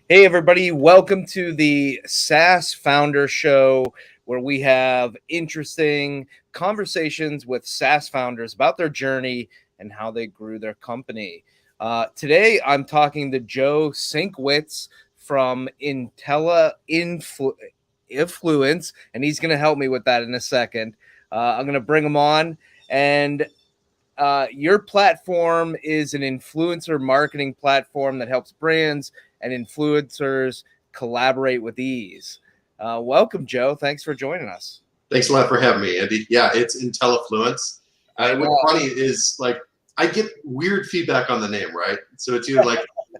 Hey, everybody, welcome to the SaaS Founder Show, where we have interesting conversations with SaaS founders about their journey and how they grew their company. Today, I'm talking to Joe Sinkwitz from Intellifluence, and he's going to help me with that in a second. I'm going to bring him on. And your platform is an influencer marketing platform that helps brands and influencers collaborate with ease. Welcome, Joe. Thanks for joining us. Thanks a lot for having me, Andy. Yeah, it's Intellifluence. What's funny is like I get weird feedback on the name, right? So it's either like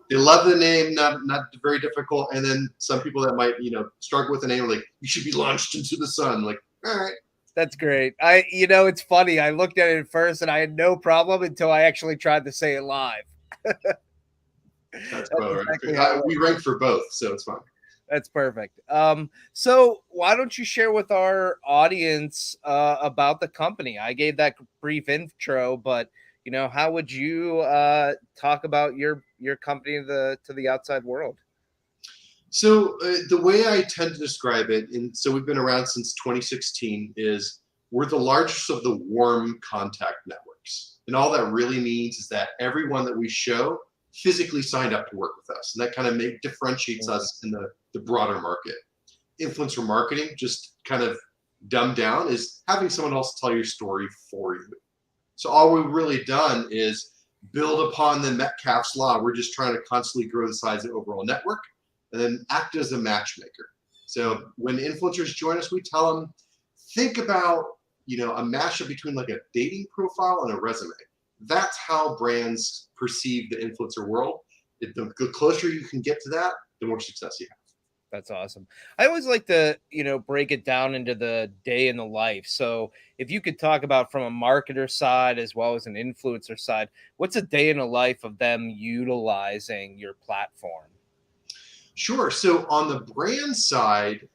they love the name, not very difficult, and then some people that might struggle with the name, like you should be launched into the sun. Like, all right. That's great. It's funny. I looked at it at first and I had no problem until I actually tried to say it live. That's cool, right? We rank for both, so it's fine. That's perfect. So why don't you share with our audience about the company? I gave that brief intro, but how would you talk about your company to the outside world? So the way I tend to describe it, and so we've been around since 2016, is we're the largest of the warm contact networks. And all that really means is that everyone that we show physically signed up to work with us. And that kind of differentiates us in the broader market. Influencer marketing, just kind of dumbed down, is having someone else tell your story for you. So all we've really done is build upon the Metcalfe's law. We're just trying to constantly grow the size of the overall network and then act as a matchmaker. So when influencers join us, we tell them, think about a mashup between like a dating profile and a resume. That's how brands perceive the influencer world. The closer you can get to that, the more success you have. That's awesome. I always like to, break it down into the day in the life. So if you could talk about from a marketer side as well as an influencer side, what's a day in the life of them utilizing your platform? Sure. So on the brand side,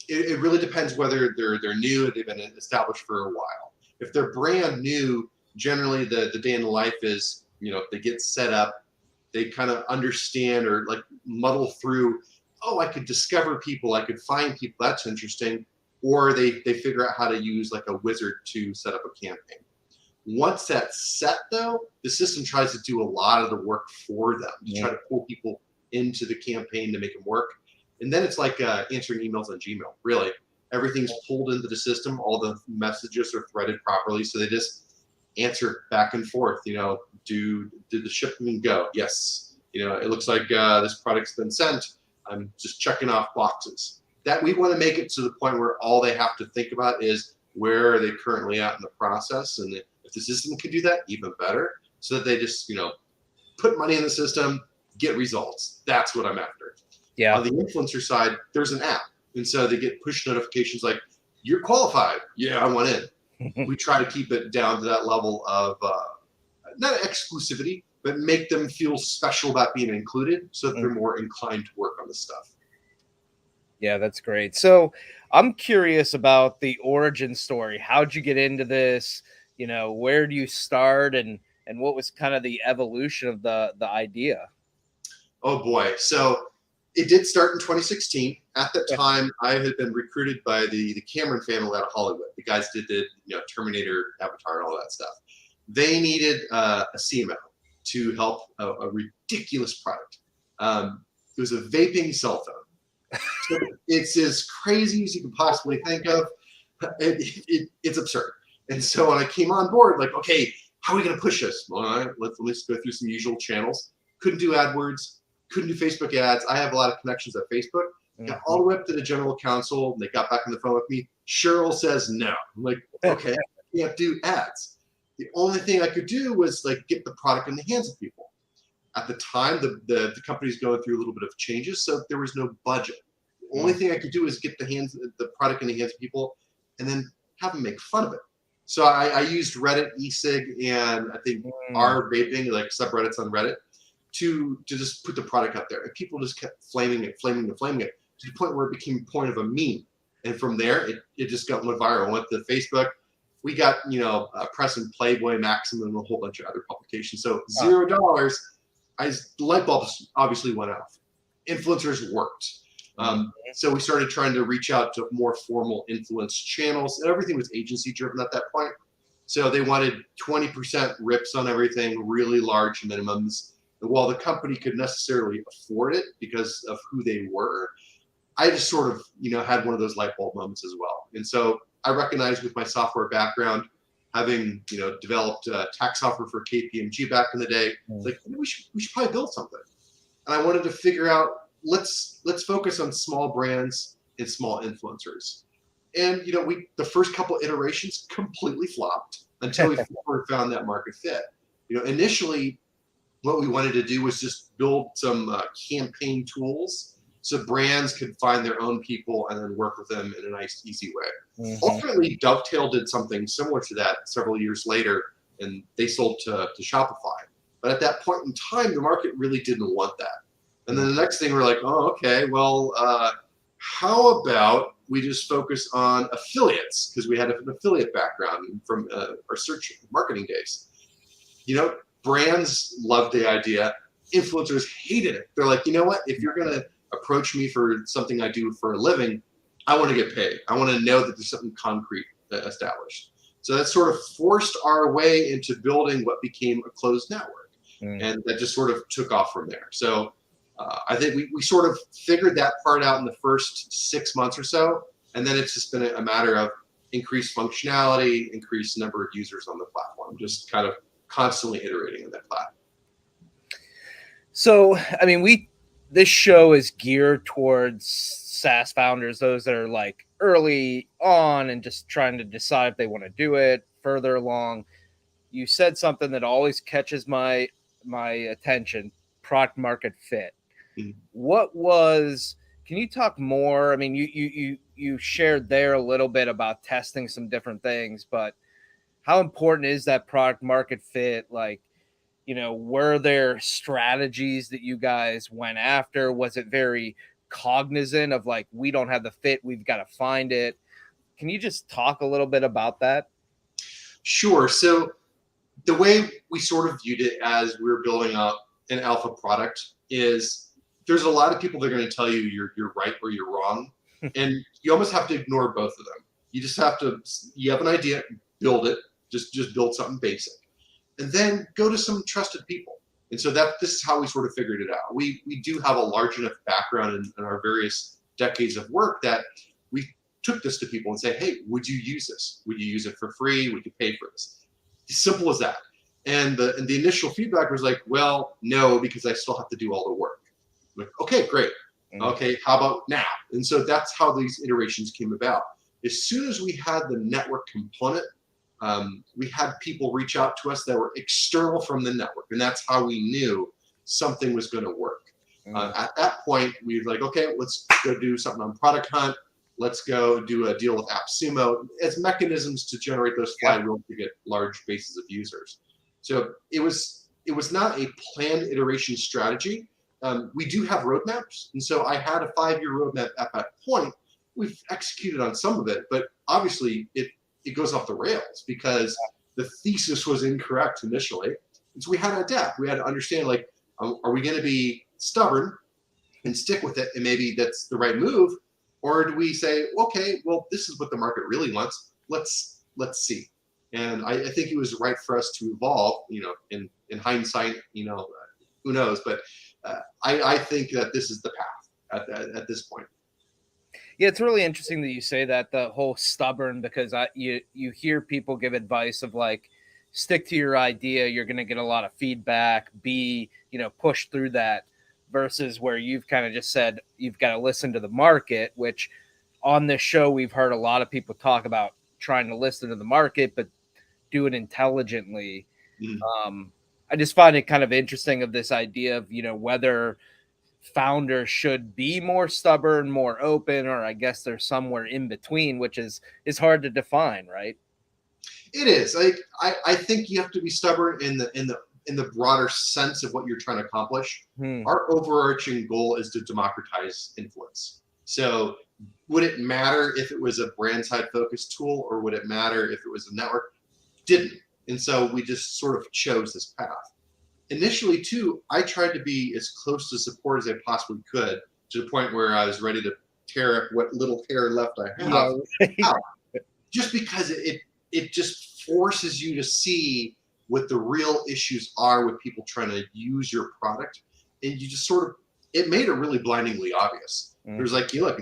it really depends whether they're new, they've been established for a while. If they're brand new, generally the day in the life is, if they get set up, they kind of understand or like muddle through, oh, I could discover people, I could find people, that's interesting. Or they figure out how to use like a wizard to set up a campaign. Once that's set though, the system tries to do a lot of the work for them to try to pull people into the campaign to make them work. And then it's like answering emails on Gmail, really. Everything's pulled into the system, all the messages are threaded properly, so they just answer back and forth, did the shipment go? Yes. It looks like this product's been sent. I'm just checking off boxes. That we want to make it to the point where all they have to think about is where are they currently at in the process, and if the system can do that, even better, so that they just put money in the system, get results. That's what I'm after. Yeah. On the influencer side, there's an app, and so they get push notifications like, "You're qualified." Yeah, I want in. We try to keep it down to that level of not exclusivity, but make them feel special about being included, so that they're more inclined to work on the stuff. Yeah, that's great. So I'm curious about the origin story. How'd you get into this? Where do you start, and what was kind of the evolution of the idea? Oh boy. So it did start in 2016. At that time, I had been recruited by the Cameron family out of Hollywood. The guys did the Terminator, Avatar, and all that stuff. They needed a CMO to help a ridiculous product. It was a vaping cell phone. So it's as crazy as you can possibly think of. It's absurd. And so when I came on board, like, okay, how are we going to push this? Well, all right, let's go through some usual channels. Couldn't do AdWords. Couldn't do Facebook ads. I have a lot of connections at Facebook. Got all the way up to the general counsel. They got back on the phone with me. Cheryl says no. I'm like, okay, I can't do ads. The only thing I could do was like get the product in the hands of people. At the time, the company's going through a little bit of changes, so there was no budget. The only thing I could do is get the product in the hands of people, and then have them make fun of it. So I used Reddit, eSig, and I think our vaping, like subreddits on Reddit, to just put the product out there. And people just kept flaming it to the point where it became a point of a meme. And from there, it just went viral. Went to Facebook. We got, press in Playboy, Maxim, and a whole bunch of other publications. So $0. The light bulbs obviously went off. influencers worked. So we started trying to reach out to more formal influence channels, and everything was agency driven at that point. So they wanted 20% rips on everything, really large minimums. And while the company could necessarily afford it because of who they were, I just sort of, had one of those light bulb moments as well. And so I recognized with my software background, having, developed tax software for KPMG back in the day, it's like, we should probably build something. And I wanted to figure out, let's focus on small brands and small influencers. And the first couple iterations completely flopped until we found that market fit. Initially, what we wanted to do was just build some campaign tools so brands could find their own people and then work with them in a nice, easy way. Ultimately, Dovetail did something similar to that several years later, and they sold to Shopify. But at that point in time, the market really didn't want that. And then the next thing we're like, oh, okay, well, how about we just focus on affiliates? Because we had an affiliate background from our search marketing days. Brands loved the idea. Influencers hated it. They're like, you know what? If you're going to approach me for something I do for a living, I want to get paid. I want to know that there's something concrete established. So that sort of forced our way into building what became a closed network. And that just sort of took off from there. So I think we sort of figured that part out in the first 6 months or so. And then it's just been a matter of increased functionality, increased number of users on the platform, just kind of constantly iterating on that platform. So, I mean, this show is geared towards SaaS founders, those that are like early on and just trying to decide if they want to do it further along. You said something that always catches my attention: product market fit. Can you talk more? I mean, you shared there a little bit about testing some different things, but how important is that product market fit? Like, were there strategies that you guys went after? Was it very cognizant of like, we don't have the fit, we've got to find it? Can you just talk a little bit about that? Sure. So the way we sort of viewed it as we were building up an alpha product is there's a lot of people that are going to tell you you're right or you're wrong. And you almost have to ignore both of them. You have an idea, build it, just build something basic. And then go to some trusted people. And so this is how we sort of figured it out. We do have a large enough background in our various decades of work that we took this to people and say, hey, would you use this? Would you use it for free? Would you pay for this? As simple as that. And the initial feedback was like, well, no, because I still have to do all the work. I'm like, okay, great. Okay, how about now? And so that's how these iterations came about. As soon as we had the network component, we had people reach out to us that were external from the network, and that's how we knew something was going to work. At that point, we were like, okay, let's go do something on Product Hunt. Let's go do a deal with AppSumo as mechanisms to generate those flywheels to get large bases of users. So it was not a planned iteration strategy. We do have roadmaps, and so I had a 5-year roadmap at that point. We've executed on some of it, but obviously it goes off the rails because the thesis was incorrect initially. And so we had to adapt. We had to understand, like, are we going to be stubborn and stick with it, and maybe that's the right move, or do we say, okay, well, this is what the market really wants. Let's see. And I think it was right for us to evolve. In hindsight, who knows? But I think that this is the path at this point. Yeah, it's really interesting that you say that, the whole stubborn, because you hear people give advice of like, stick to your idea, you're going to get a lot of feedback, push through that, versus where you've kind of just said you've got to listen to the market, which on this show we've heard a lot of people talk about trying to listen to the market, but do it intelligently. I just find it kind of interesting of this idea of, whether founders should be more stubborn, more open, or I guess they're somewhere in between, which is hard to define, right? It is. I think you have to be stubborn in the broader sense of what you're trying to accomplish. Our overarching goal is to democratize influence. So would it matter if it was a brand side focused tool, or would it matter if it was a network? Didn't. And so we just sort of chose this path. initially too, I tried to be as close to support as I possibly could, to the point where I was ready to tear what little hair left I have Yeah, right. out, just because it just forces you to see what the real issues are with people trying to use your product, and you just sort of, it made it really blindingly obvious. There's like, you look,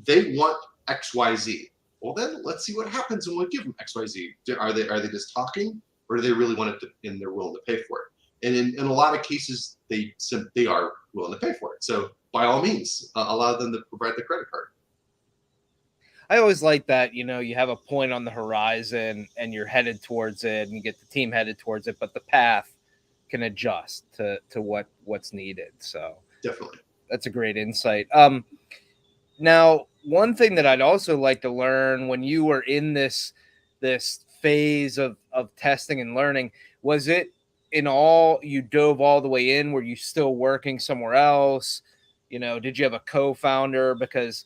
they want XYZ. Well, then let's see what happens when we give them XYZ. Are they just talking, or do they really want it and they're willing to pay for it? And in a lot of cases, they are willing to pay for it. So by all means, allow them to provide the credit card. I always like that, you have a point on the horizon and you're headed towards it, and you get the team headed towards it, but the path can adjust to what's needed. So Definitely. that's a great insight. Now, one thing that I'd also like to learn, when you were in this phase of testing and learning, was it you dove all the way in? Were you still working somewhere else? Did you have a co-founder? Because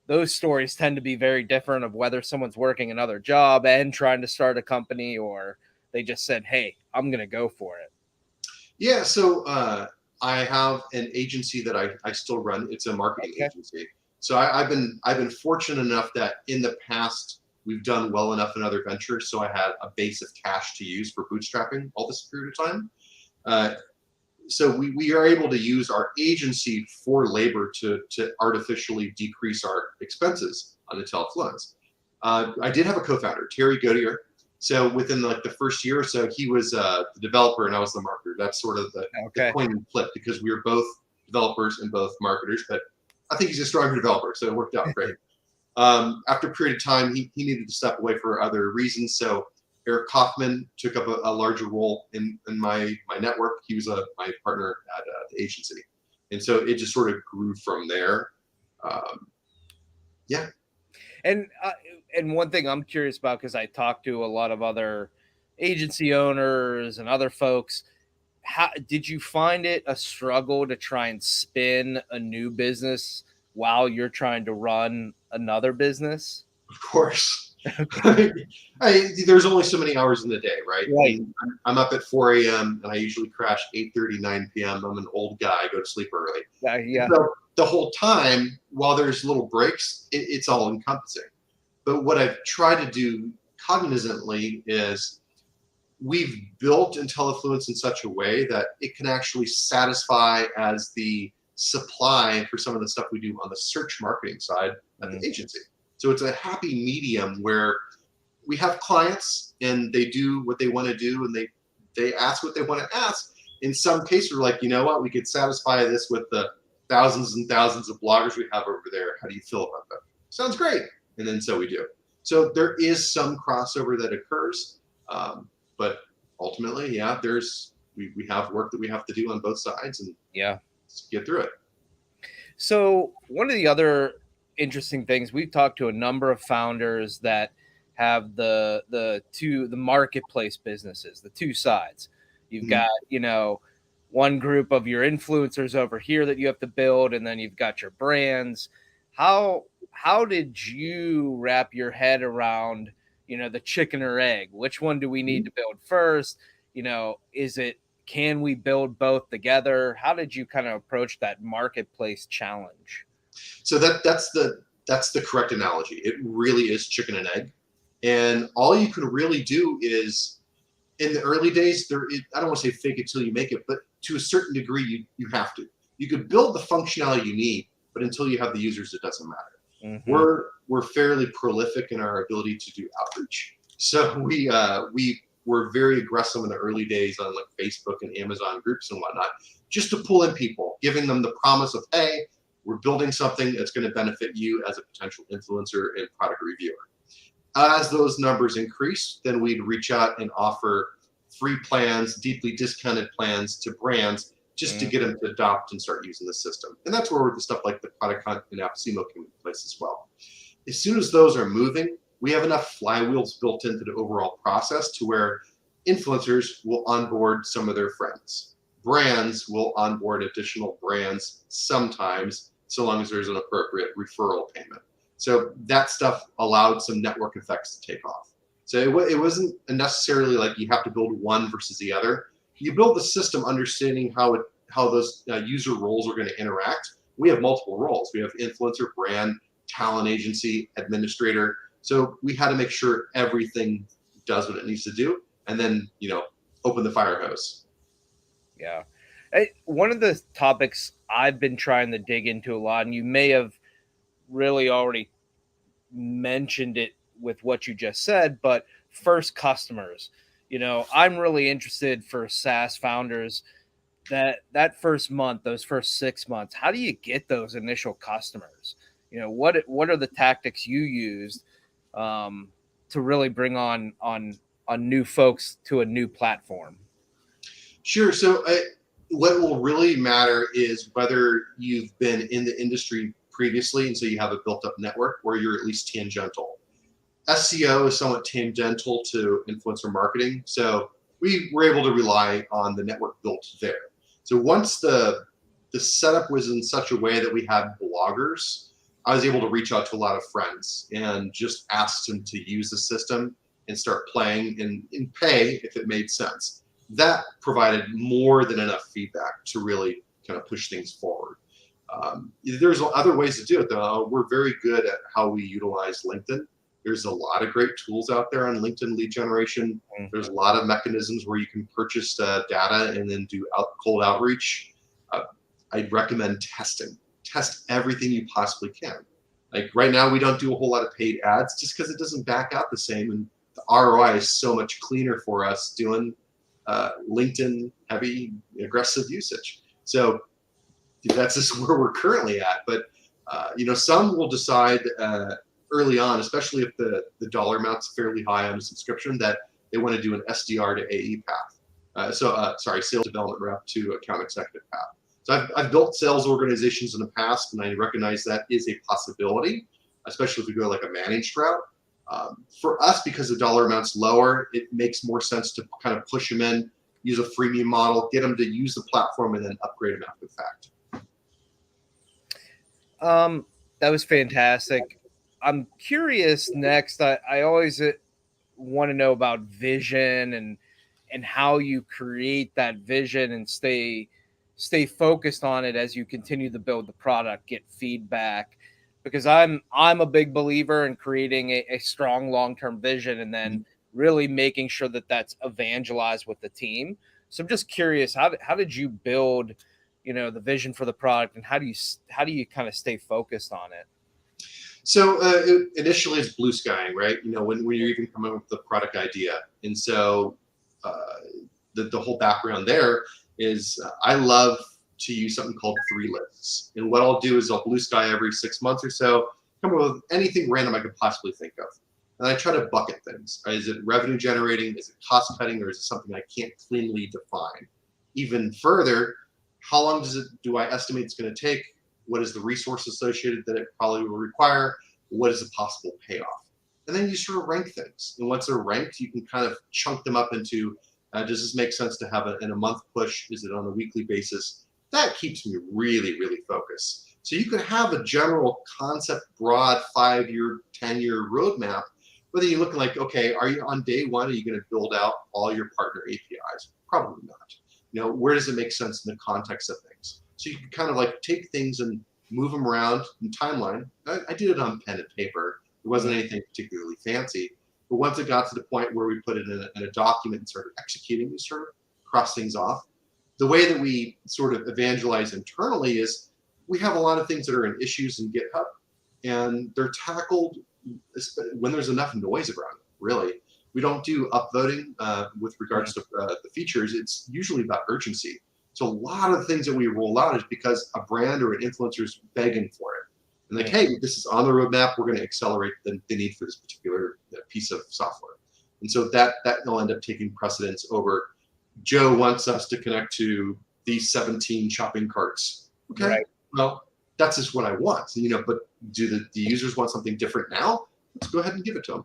those stories tend to be very different, of whether someone's working another job and trying to start a company, or they just said, hey, I'm going to go for it. Yeah. So I have an agency that I still run. It's a marketing agency. So I've been fortunate enough that in the past we've done well enough in other ventures, so I had a base of cash to use for bootstrapping all this period of time. So we are able to use our agency for labor to artificially decrease our expenses on Intellifluence. I did have a co-founder, Terry Godier. So within like the first year or so, he was the developer and I was the marketer. That's sort of the coin and flip, because we were both developers and both marketers, but I think he's a stronger developer, so it worked out great. After a period of time, he needed to step away for other reasons. So Eric Kaufman took up a larger role in my network. He was my partner at the agency. And so it just sort of grew from there. Yeah. And one thing I'm curious about, because I talked to a lot of other agency owners and other folks, how did you find it a struggle to try and spin a new business while you're trying to run another business? Of course. There's only so many hours in the day, right? Right. I'm up at 4 a.m. and I usually crash 8:30, 9 p.m. I'm an old guy, I go to sleep early. Yeah. So the whole time, while there's little breaks, it's all encompassing. But what I've tried to do cognizantly is we've built Intellifluence in such a way that it can actually satisfy as the supply for some of the stuff we do on the search marketing side at the agency. So it's a happy medium where we have clients and they do what they want to do, and they ask what they want to ask. In some cases, we're like, you know what, we could satisfy this with the thousands and thousands of bloggers we have over there. How do you feel about that? Sounds great. And then so we do. So there is some crossover that occurs. But ultimately, yeah, we have work that we have to do on both sides, and get through it. So one of the other interesting things, we've talked to a number of founders that have the marketplace businesses, the two sides. You've got, one group of your influencers over here that you have to build, and then you've got your brands. How did you wrap your head around, the chicken or egg? Which one do we need to build first? Can we build both together? How did you kind of approach that marketplace challenge? So that's the correct analogy. It really is chicken and egg. And all you can really do is, in the early days, I don't want to say fake it till you make it, but to a certain degree, you have to. You could build the functionality you need, but until you have the users, it doesn't matter. Mm-hmm. We're fairly prolific in our ability to do outreach. So we were very aggressive in the early days on like Facebook and Amazon groups and whatnot, just to pull in people, giving them the promise of, hey, we're building something that's going to benefit you as a potential influencer and product reviewer. As those numbers increase, then we'd reach out and offer free plans, deeply discounted plans to brands, just to get them to adopt and start using the system. And that's where the stuff like the product content and AppSimo came into place as well. As soon as those are moving, we have enough flywheels built into the overall process to where influencers will onboard some of their friends. Brands will onboard additional brands sometimes, so long as there's an appropriate referral payment. So that stuff allowed some network effects to take off. So it wasn't necessarily like you have to build one versus the other. you build the system understanding how those user roles are going to interact. We have multiple roles. We have influencer, brand, talent agency, administrator. So we had to make sure everything does what it needs to do, and then open the fire hose. Yeah. One of the topics I've been trying to dig into a lot, and you may have really already mentioned it with what you just said, but first customers. I'm really interested for SaaS founders that first month, those first 6 months. How do you get those initial customers? What are the tactics you used to really bring on new folks to a new platform? Sure. So what will really matter is whether you've been in the industry previously, and so you have a built-up network, or you're at least tangential. SEO is somewhat tangential to influencer marketing, so we were able to rely on the network built there. So once the setup was in such a way that we had bloggers, I was able to reach out to a lot of friends and just ask them to use the system and start playing and pay if it made sense. That provided more than enough feedback to really kind of push things forward. There's other ways to do it, though. We're very good at how we utilize LinkedIn. There's a lot of great tools out there on LinkedIn lead generation. There's a lot of mechanisms where you can purchase data and then do cold outreach. I'd recommend testing. Test everything you possibly can. Like right now, we don't do a whole lot of paid ads just because it doesn't back out the same, and the ROI is so much cleaner for us doing LinkedIn heavy aggressive usage. So that's just where we're currently at. But some will decide early on, especially if the dollar amount's fairly high on a subscription, that they want to do an SDR to AE path. Sales development rep to account executive path. So I've built sales organizations in the past, and I recognize that is a possibility, especially if we go like a managed route. For us, because the dollar amount's lower, it makes more sense to kind of push them in, use a freemium model, get them to use the platform, and then upgrade them after the fact. That was fantastic. I'm curious next. I always want to know about vision and how you create that vision and stay focused on it as you continue to build the product, get feedback. Because I'm a big believer in creating a strong long-term vision and then really making sure that that's evangelized with the team. So I'm just curious, how did you build, the vision for the product, and how do you kind of stay focused on it? So initially it's blue skying, right? When you're even coming up with the product idea. And so the whole background there is I love to use something called 3 lists. And what I'll do is I'll blue sky every 6 months or so, come up with anything random I could possibly think of. And I try to bucket things. Is it revenue generating? Is it cost cutting? Or is it something I can't cleanly define? Even further, how long do I estimate it's going to take? What is the resource associated that it probably will require? What is the possible payoff? And then you sort of rank things. And once they're ranked, you can kind of chunk them up into, does this make sense to have it in a month push? Is it on a weekly basis? That keeps me really, really focused. So you can have a general concept, broad 5-year, 10-year roadmap, but then you're looking like, okay, are you on day one, are you going to build out all your partner APIs? Probably not. Where does it make sense in the context of things? So you can kind of like take things and move them around in timeline. I did it on pen and paper. It wasn't anything particularly fancy. But once it got to the point where we put it in a document and started executing, we sort of cross things off. The way that we sort of evangelize internally is we have a lot of things that are in issues in GitHub, and they're tackled when there's enough noise around it, really. We don't do upvoting with regards to the features. It's usually about urgency. So a lot of things that we roll out is because a brand or an influencer is begging for it. And like, hey, this is on the roadmap. We're going to accelerate the need for this particular piece of software. And so that will end up taking precedence over Joe wants us to connect to these 17 shopping carts. Okay, right. Well, that's just what I want. But do the users want something different now? Let's go ahead and give it to them.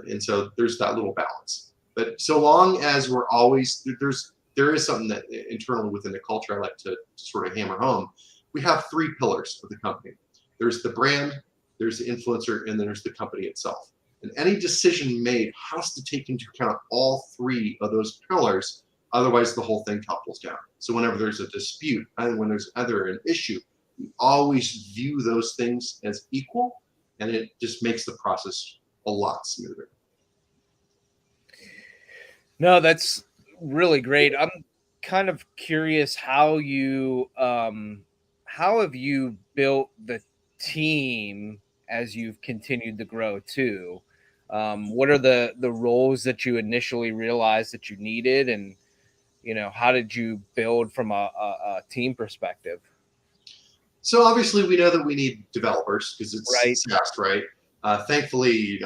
And so there's that little balance. But so long as we're always, there is something that internally within the culture I like to sort of hammer home. We have 3 pillars of the company. There's the brand, there's the influencer, and then there's the company itself. And any decision made has to take into account all 3 of those pillars Otherwise, the whole thing topples down. So whenever there's a dispute and when there's an issue, we always view those things as equal, and it just makes the process a lot smoother. No, that's really great. I'm kind of curious how have you built the team as you've continued to grow too? What are the roles that you initially realized that you needed, and how did you build from a team perspective? So obviously, we know that we need developers because Right. it's SaaS, right? Thankfully,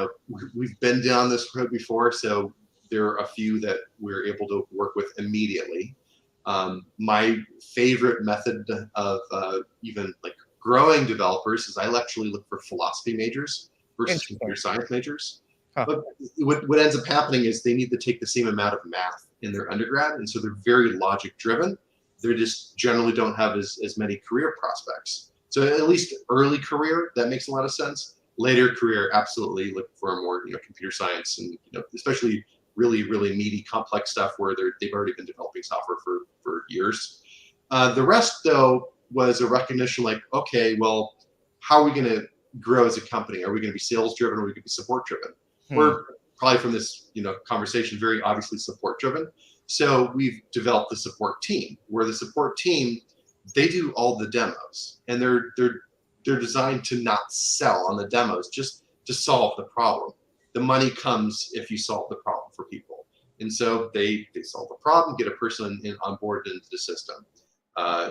we've been down this road before, so there are a few that we're able to work with immediately. My favorite method of even like growing developers is I actually look for philosophy majors versus Interesting. computer science majors. Huh. But what ends up happening is they need to take the same amount of math in their undergrad, and so they're very logic driven. They just generally don't have as many career prospects. So at least early career, that makes a lot of sense. Later career, absolutely look for more computer science and especially really meaty complex stuff where they've already been developing software for years. The rest though was a recognition like, okay, well, how are we going to grow as a company? Are we going to be sales driven or are we going to be support driven? We're probably from this conversation very obviously support driven. So we've developed the support team where the support team, they do all the demos and they're designed to not sell on the demos, just to solve the problem. The money comes if you solve the problem for people. And so they solve the problem, get a person on board into the system.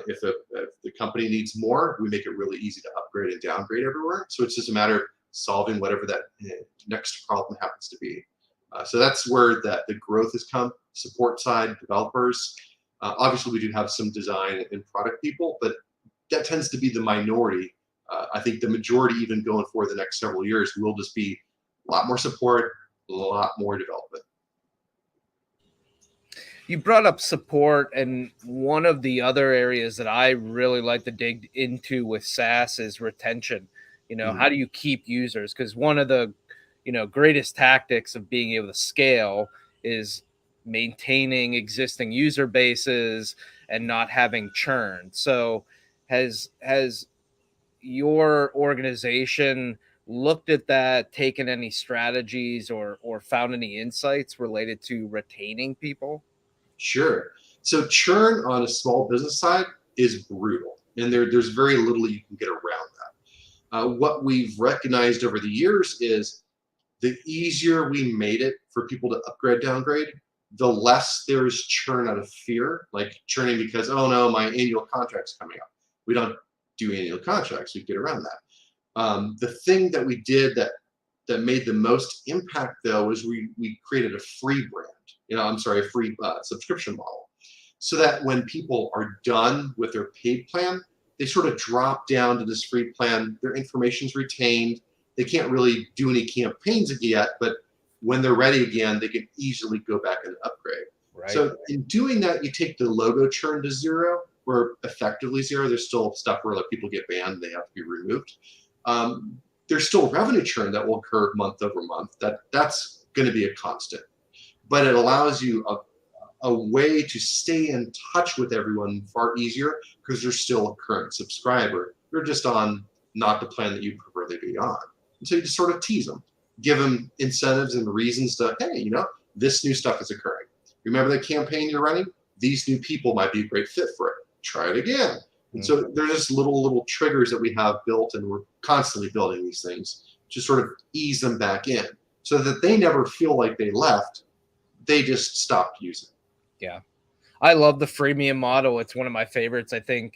If the company needs more, we make it really easy to upgrade and downgrade everywhere. So it's just a matter of solving whatever that next problem happens to be. So that's where the growth has come. Support side, developers. Obviously, we do have some design and product people, but that tends to be the minority. I think the majority, even going for the next several years, will just be a lot more support, a lot more development. You brought up support, and one of the other areas that I really like to dig into with SaaS is retention. How do you keep users? Because one of the greatest tactics of being able to scale is maintaining existing user bases and not having churn. So has your organization looked at that, taken any strategies or found any insights related to retaining people? Sure. So churn on a small business side is brutal, and there's very little you can get around that. What we've recognized over the years is the easier we made it for people to upgrade, downgrade, the less there's churn out of fear, like churning because, oh no, my annual contract's coming up. We don't do annual contracts. We get around that. The thing that we did that made the most impact though is we created a free brand. A free subscription model, so that when people are done with their paid plan, they sort of drop down to this free plan. Their information's retained. They can't really do any campaigns yet, but when they're ready again, they can easily go back and upgrade. Right. So in doing that, you take the logo churn to zero, or effectively zero. There's still stuff where like people get banned, they have to be removed. There's still revenue churn that will occur month over month. That's going to be a constant, but it allows you a way to stay in touch with everyone far easier because they're still a current subscriber. They're just on not the plan that you prefer they be on. And so you just sort of tease them, give them incentives and reasons to, hey, this new stuff is occurring. Remember that campaign you're running? These new people might be a great fit for it. Try it again. And so there's just little triggers that we have built, and we're constantly building these things to sort of ease them back in so that they never feel like they left. They just stopped using. Yeah. I love the freemium model. It's one of my favorites. I think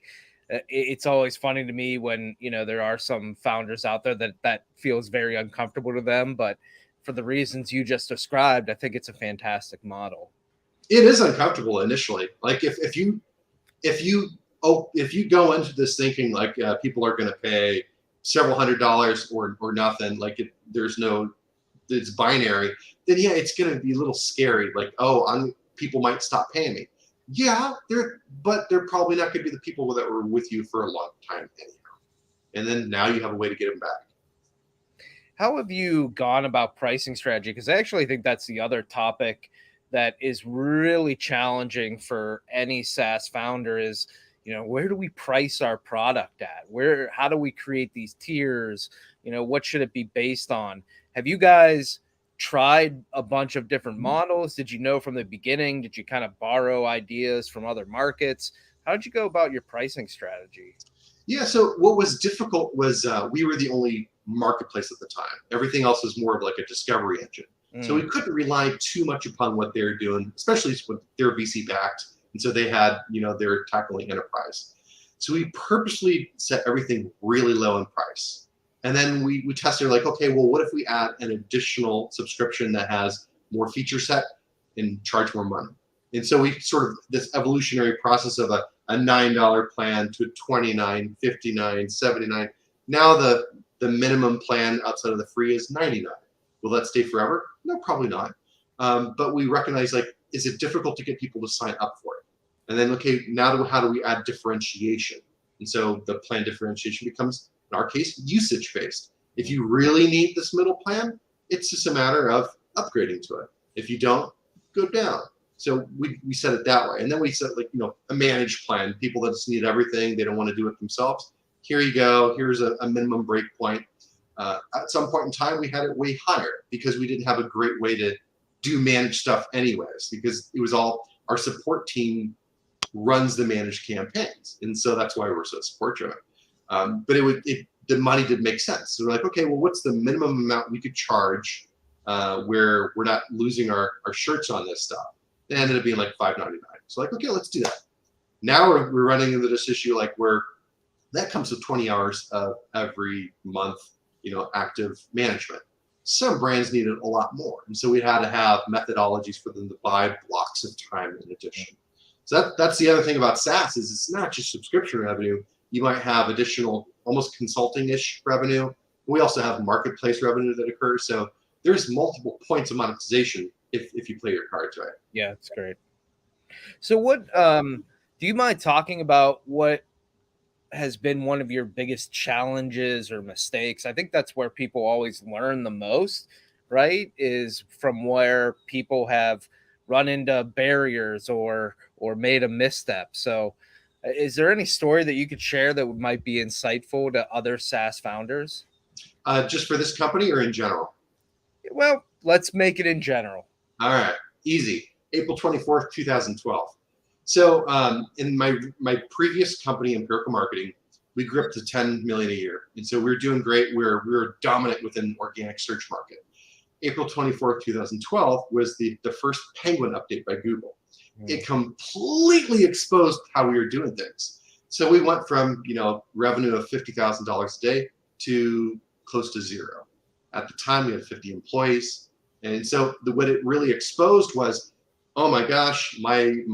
it's always funny to me when, there are some founders out there that feels very uncomfortable to them, but for the reasons you just described, I think it's a fantastic model. It is uncomfortable initially. Like if you go into this thinking like people are going to pay several $100s or nothing, like it's binary, then yeah, it's going to be a little scary. Like, people might stop paying me. Yeah, but they're probably not going to be the people that were with you for a long time anyhow. And then now you have a way to get them back. How have you gone about pricing strategy? Because I actually think that's the other topic that is really challenging for any SaaS founder is, where do we price our product at? How do we create these tiers? What should it be based on? Have you guys tried a bunch of different models? Did you know from the beginning? Did you kind of borrow ideas from other markets? How did you go about your pricing strategy? Yeah, so what was difficult was we were the only marketplace at the time. Everything else was more of like a discovery engine. So we couldn't rely too much upon what they're doing, especially when they're VC backed. And so they had, they were tackling enterprise. So we purposely set everything really low in price. And then we tested like, okay, well, what if we add an additional subscription that has more feature set and charge more money? And so we sort of this evolutionary process of a $9 plan to $29, $59, $79. Now the minimum plan outside of the free is $99. Will that stay forever? No, probably not. But we recognize, like, is it difficult to get people to sign up for it? And then, okay, now how do we add differentiation? And so the plan differentiation becomes, in our case, usage-based. If you really need this middle plan, it's just a matter of upgrading to it. If you don't, go down. So we set it that way. And then we set, like, a managed plan. People that just need everything, they don't want to do it themselves. Here you go. Here's a minimum break point. At some point in time, we had it way higher because we didn't have a great way to do managed stuff anyways, because it was all our support team runs the managed campaigns. And so that's why we're so support driven. But the money did make sense. So we're like, okay, well, what's the minimum amount we could charge where we're not losing our shirts on this stuff? It ended up being like $5.99. So like, okay, let's do that. Now we're running into this issue like where that comes with 20 hours of every month, active management. Some brands needed a lot more. And so we had to have methodologies for them to buy blocks of time in addition. So that's the other thing about SaaS is it's not just subscription revenue. You might have additional, almost consulting-ish revenue. We also have marketplace revenue that occurs. So there's multiple points of monetization if you play your cards right. Yeah, it's great. So what do you mind talking about what has been one of your biggest challenges or mistakes? I think that's where people always learn the most, right? Is from where people have run into barriers or made a misstep. So is there any story that you could share that might be insightful to other SaaS founders? Just for this company or in general? Well, let's make it in general. All right, easy. April 24th, 2012. So in my previous company, Empirical Marketing, we grew up to 10 million a year. And so we were doing great. We were dominant within organic search market. April 24th, 2012 was the first Penguin update by Google. It completely exposed how we were doing things. So we went from, revenue of $50,000 a day to close to zero. At the time, we had 50 employees. And so what it really exposed was, oh my gosh, my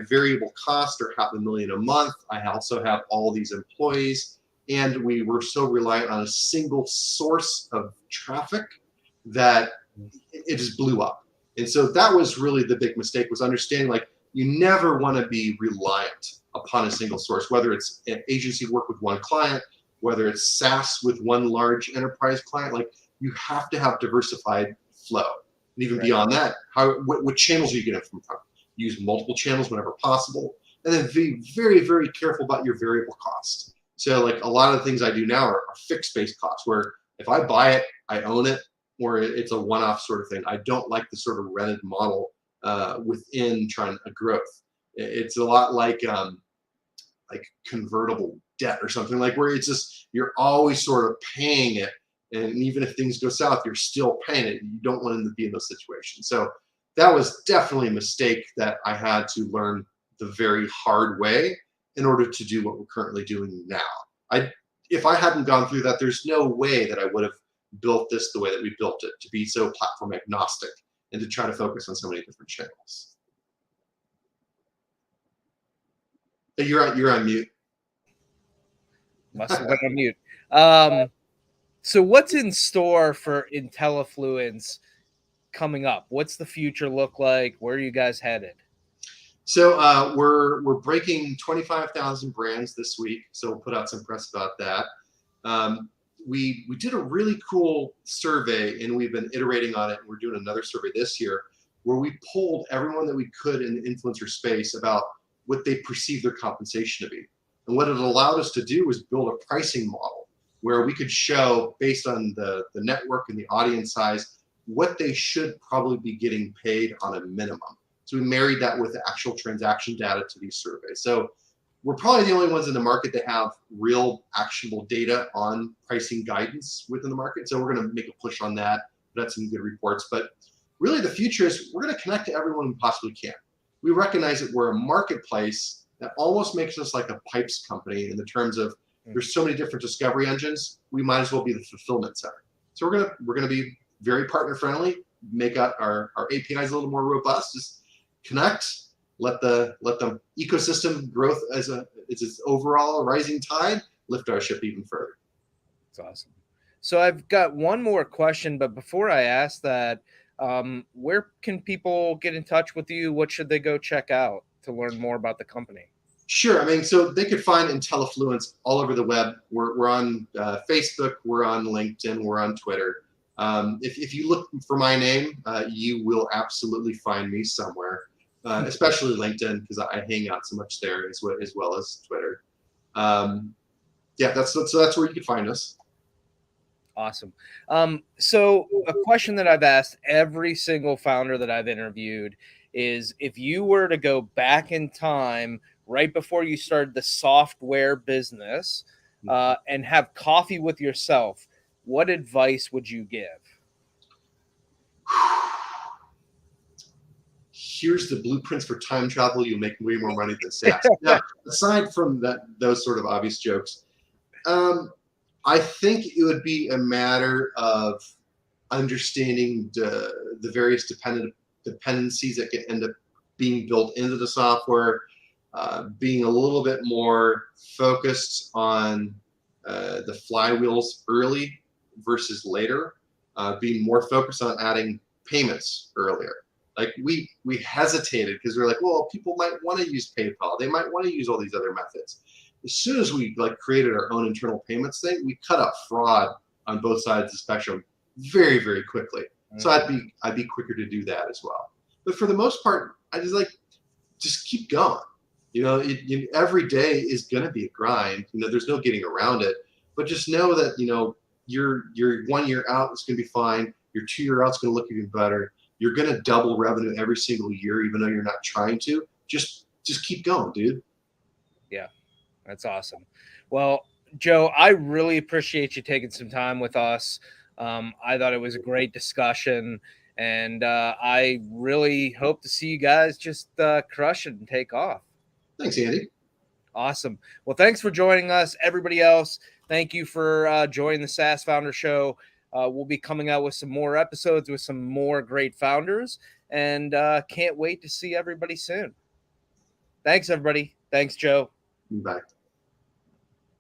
variable costs are $500,000 a month. I also have all these employees. And we were so reliant on a single source of traffic that it just blew up. And so that was really the big mistake, was understanding, like, you never want to be reliant upon a single source, whether it's an agency work with one client, whether it's SaaS with one large enterprise client. Like, you have to have diversified flow. And even beyond that, what channels are you getting from? Use multiple channels whenever possible. And then be very, very careful about your variable costs. So like a lot of the things I do now are fixed based costs, where if I buy it, I own it, or it's a one-off sort of thing. I don't like the sort of rented model within trying a growth. It's a lot like convertible debt or something, like where it's just, you're always sort of paying it. And even if things go south, you're still paying it. You don't want to be in those situations. So that was definitely a mistake that I had to learn the very hard way in order to do what we're currently doing now. If I hadn't gone through that, there's no way that I would have built this the way that we built it, to be so platform agnostic and to try to focus on so many different channels. You're on mute. Must have been on mute. So what's in store for Intellifluence coming up? What's the future look like? Where are you guys headed? So we're breaking 25,000 brands this week. So we'll put out some press about that. We did a really cool survey, and we've been iterating on it. And we're doing another survey this year where we polled everyone that we could in the influencer space about what they perceive their compensation to be. And what it allowed us to do was build a pricing model where we could show, based on the network and the audience size, what they should probably be getting paid on a minimum. So we married that with the actual transaction data to these surveys. So we're probably the only ones in the market that have real actionable data on pricing guidance within the market. So we're going to make a push on that. That's some good reports. But really the future is we're going to connect to everyone we possibly can. We recognize that we're a marketplace that almost makes us like a pipes company in the terms of there's so many different discovery engines. We might as well be the fulfillment center. So we're gonna be very partner friendly, make our APIs a little more robust, just connect, let the ecosystem growth as its overall rising tide lift our ship even further. That's awesome. So I've got one more question, but before I ask that, where can people get in touch with you? What should they go check out to learn more about the company? Sure. I mean, so they could find Intellifluence all over the web. We're on Facebook, we're on LinkedIn, we're on Twitter. If you look for my name, you will absolutely find me somewhere, especially LinkedIn, because I hang out so much there as well as Twitter. Yeah, that's where you can find us. Awesome. So a question that I've asked every single founder that I've interviewed is, if you were to go back in time right before you started the software business and have coffee with yourself, what advice would you give? Here's the blueprints for time travel. You'll make way more money than SaaS. Now, aside from those sort of obvious jokes, I think it would be a matter of understanding the various dependencies that can end up being built into the software, being a little bit more focused on the flywheels early versus later, being more focused on adding payments earlier. Like we hesitated because we were like, well, people might want to use PayPal. They might want to use all these other methods. As soon as we created our own internal payments thing, we cut out fraud on both sides of the spectrum very, very quickly. So I'd be quicker to do that as well. But for the most part, I just keep going. Every day is going to be a grind. There's no getting around it. But just know that your 1 year out is going to be fine. Your 2 year out is going to look even better. You're going to double revenue every single year, even though you're not trying to. Just keep going, dude. Yeah, that's awesome. Well, Joe, I really appreciate you taking some time with us. I thought it was a great discussion, and I really hope to see you guys just crush it and take off. Thanks, Andy. Awesome. Well, thanks for joining us. Everybody else, thank you for joining the SaaS Founder Show. We'll be coming out with some more episodes with some more great founders, and can't wait to see everybody soon. Thanks, everybody. Thanks, Joe. Bye.